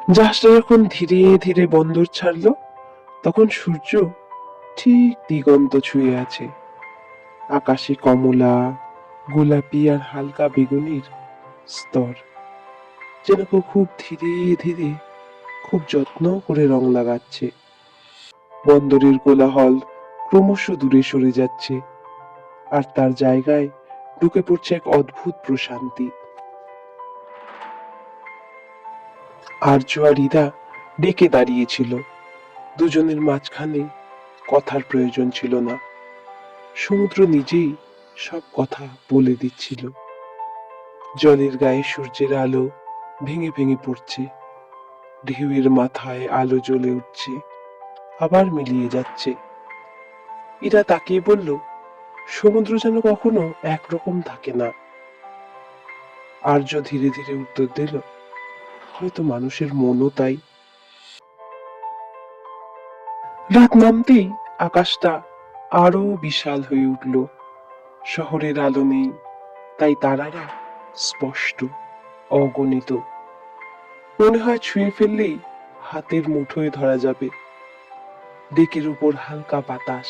জাহাজটা যখন ধীরে ধীরে বন্দর ছাড়লো, তখন সূর্য ঠিক দিগন্ত ছুঁয়ে আছে। আকাশে কমলা, গোলাপি আর হালকা বেগুনির স্তর, যেন কেউ খুব ধীরে ধীরে, খুব যত্ন করে রং লাগাচ্ছে। বন্দরের কোলাহল ক্রমশ দূরে সরে যাচ্ছে, আর তার জায়গায় ঢুকে পড়ছে এক অদ্ভুত প্রশান্তি। আর্য আর ইরা ডেকে দাঁড়িয়েছিল। দুজনের মাঝখানে কথার প্রয়োজন ছিল না। সমুদ্র নিজেই সব কথা বলে দিচ্ছিল। জলের গায়ে সূর্যের আলো ভেঙে ভেঙে পড়ছে, ঢেউয়ের মাথায় আলো জ্বলে উঠছে, আবার মিলিয়ে যাচ্ছে। ইরা তাকিয়ে বলল, সমুদ্র যেন কখনো একরকম থাকে না। আর্য ধীরে ধীরে উত্তর দিল, হয়তো মানুষের মনও তাই। রাত নামতেই আকাশটা আরো বিশাল হয়ে উঠল। শহরের আলো নেই, তাই তারারা স্পষ্ট, অগণিত। মনে হয় ছুঁয়ে ফেললেই হাতের মুঠোয় ধরা যাবে। ডেকের উপর হালকা বাতাস,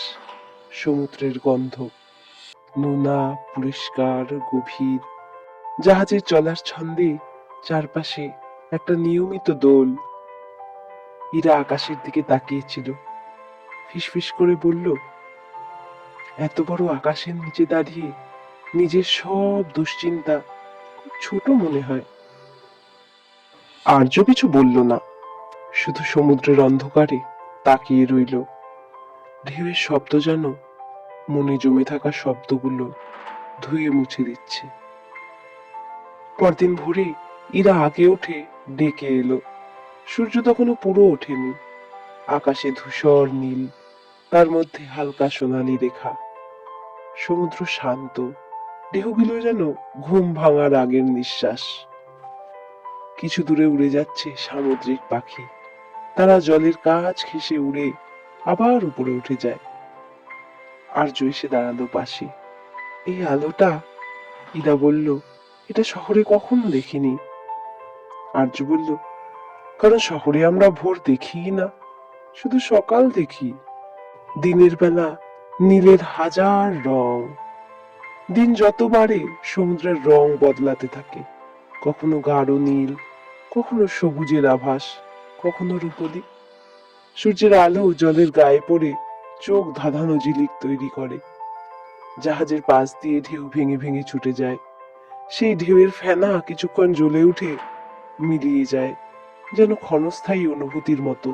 সমুদ্রের গন্ধ, নোনা, পরিষ্কার, গভীর। জাহাজের চলার ছন্দে চারপাশে একটা নিয়মিত দোল। ইরা আকাশের দিকে তাকিয়েছিল, ফিসফিস করে বলল, এত বড় আকাশের নিচে দাঁড়িয়ে নিজের সব দুশ্চিন্তা খুব ছোট মনে হয়। আর্য কিছু বলল না, শুধু সমুদ্রের অন্ধকারে তাকিয়ে রইল। ঢেউয়ের শব্দ যেন মনে জমে থাকা শব্দগুলো ধুয়ে মুছে দিচ্ছে। পরদিন ভোরে ইরা আগে উঠে ডেকে এলো। সূর্য তখনও পুরো ওঠেনি। আকাশে ধূসর নীল, তার মধ্যে হালকা সোনালি রেখা। সমুদ্র শান্ত, ঢেউগুলো যেন ঘুম ভাঙার আগের নিঃশ্বাস। কিছু দূরে উড়ে যাচ্ছে সামুদ্রিক পাখি। তারা জলের কাছ ঘেঁষে উড়ে আবার উপরে উঠে যায়। আর্য এসে দাঁড়ালো পাশে। এই আলোটা, ইরা বলল, এটা শহরে কখনো দেখিনি। আর্য বলল, কারণ শহরে আমরা ভোর দেখিই না, শুধু সকাল দেখি। দিনের বেলা নীলের হাজার রং। দিন যত বাড়ে সমুদ্রের রং বদলাতে থাকে, কখনো গাঢ় নীল, কখনো সবুজের আভাস, কখনো রূপোলি। সূর্যের আলো জলের গায়ে পড়ে চোখ ধাঁধানো ঝিলিক তৈরি করে। জাহাজের পাশ দিয়ে ঢেউ ভেঙে ভেঙে ছুটে যায়। সেই ঢেউয়ের ফেনা কিছুক্ষণ জ্বলে উঠে মিলিয়ে যায়, যেন ক্ষণস্থায়ী অনুভূতির মতো।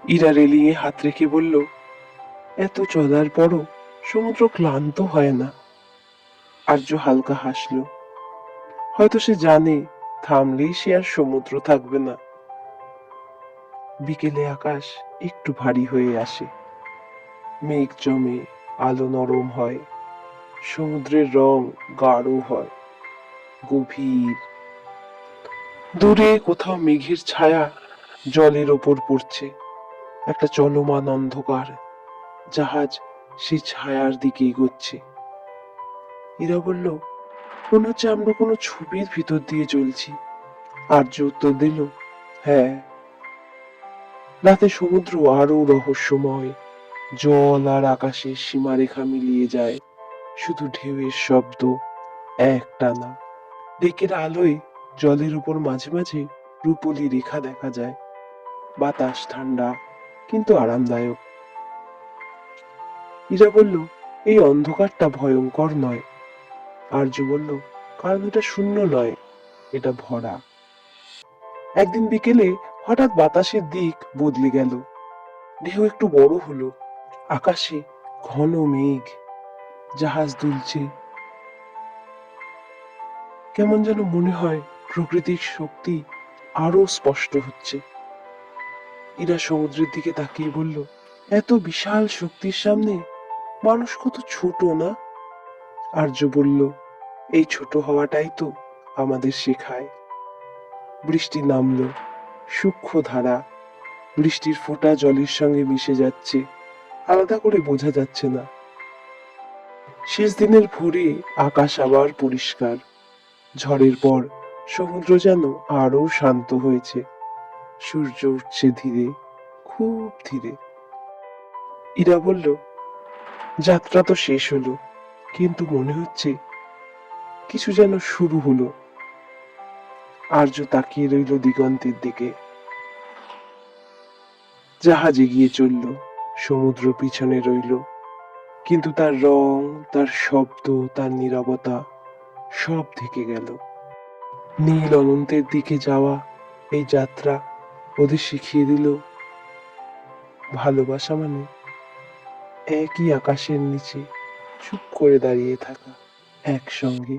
ইরা রেলিংয়ে হাত রেখে বলল, এত চলার পরও সমুদ্র ক্লান্ত হয় না। আর্য হালকা হাসলো। হয়তো সে জানে থামলেই সে আর সমুদ্র থাকবে না। বিকেলে আকাশ একটু ভারী হয়ে আসে, মেঘ জমে, আলো নরম হয়, সমুদ্রের রং গাঢ় হয়, গভীর। দূরে কোথাও মেঘের ছায়া জলের ওপর পড়ছে, একটা চলমান অন্ধকার। জাহাজ সেই ছায়ার দিকে এগোচ্ছে। এরা বলল, মনে হচ্ছে আমরা কোনো ছবির ভিতর দিয়ে চলছি। আর্য উত্তর দিল, হ্যাঁ। রাতে সমুদ্র আরো রহস্যময়। জল আর আকাশের সীমারেখা মিলিয়ে যায়, শুধু ঢেউয়ের শব্দ একটানা। ডেকের আলোয় জলের উপর মাঝে মাঝে রূপলি রেখা দেখা যায়। বাতাস ঠান্ডা কিন্তু আরামদায়ক। ইরা বলল, এই অন্ধকারটা ভয়ঙ্কর নয়। আর্য বলল, কারণ এটা শূন্য নয়, এটা ভরা। একদিন বিকেলে হঠাৎ বাতাসের দিক বদলে গেল। ঢেউ একটু বড় হলো। আকাশে ঘন মেঘ, জাহাজ দুলছে। কেমন যেন মনে হয় প্রকৃতির শক্তি আরো স্পষ্ট হচ্ছে। ইরা সমুদ্রের দিকে তাকিয়ে বলল, এত বিশাল শক্তির সামনে মানুষ কত ছোট না। আর্য বলল, এই ছোট হওয়াটাই তো আমাদের শেখায়। বৃষ্টি নামলো, সূক্ষ্ম ধারা। বৃষ্টির ফোঁটা জলের সঙ্গে মিশে যাচ্ছে, আলাদা করে বোঝা যাচ্ছে না। শেষ দিনের ভোরে আকাশ আবার পরিষ্কার। ঝড়ের পর সমুদ্র যেন আরো শান্ত হয়েছে। সূর্য উঠছে ধীরে, খুব ধীরে। ইরা বলল, যাত্রা তো শেষ হলো, কিন্তু মনে হচ্ছে কিছু যেন শুরু হলো। আর্য তাকিয়ে রইল দিগন্তের দিকে। জাহাজ এগিয়ে চলল, সমুদ্র পিছনে রইল, কিন্তু তার রং, তার শব্দ, তার নীরবতা সব থেকে গেল। নীল অনন্তের দিকে যাওয়া এই যাত্রা ওদের শিখিয়ে দিল, ভালোবাসা মানে একই আকাশের নিচে চুপ করে দাঁড়িয়ে থাকা, একসঙ্গে।